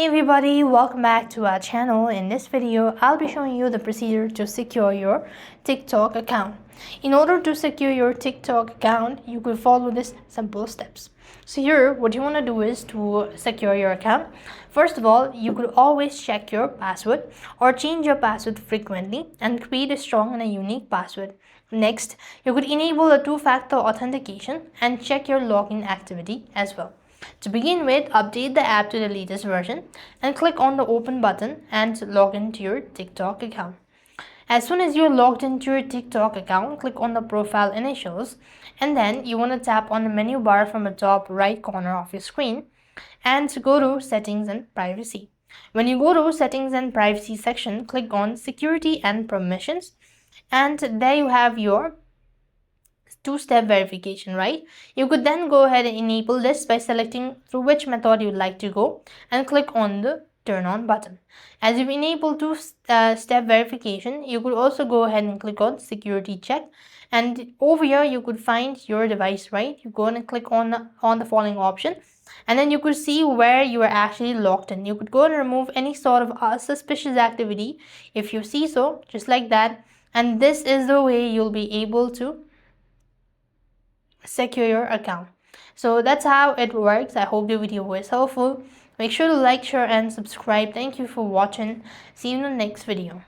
everybody, welcome back to our channel. In this video, I'll be showing you the procedure to secure your TikTok account. In order to secure your TikTok account, you could follow these simple steps. So here, what you want to do is to secure your account. First of all, you could always check your password or change your password frequently and create a strong and a unique password. Next, you could enable a two-factor authentication and check your login activity as well. To begin with, update the app to the latest version and click on the open button and log into your TikTok account. As soon as you're logged into your TikTok account, click on the profile initials and then you want to tap on the menu bar from the top right corner of your screen and go to settings and privacy. When you go to settings and privacy section, click on security and permissions and there you have your two-step verification, right? You could then go ahead and enable this by selecting through which method you'd like to go and click on the turn on button. As you've enabled two-step verification, you could also go ahead and click on security check, and over here you could find your device, right? You go and click on the following option and then you could see where you are actually logged in. You could go and remove any sort of suspicious activity if you see so, just like that, and this is the way you'll be able to secure your account. So that's how it works. I hope the video was helpful. Make sure to like, share and subscribe. Thank you for watching. See you in the next video.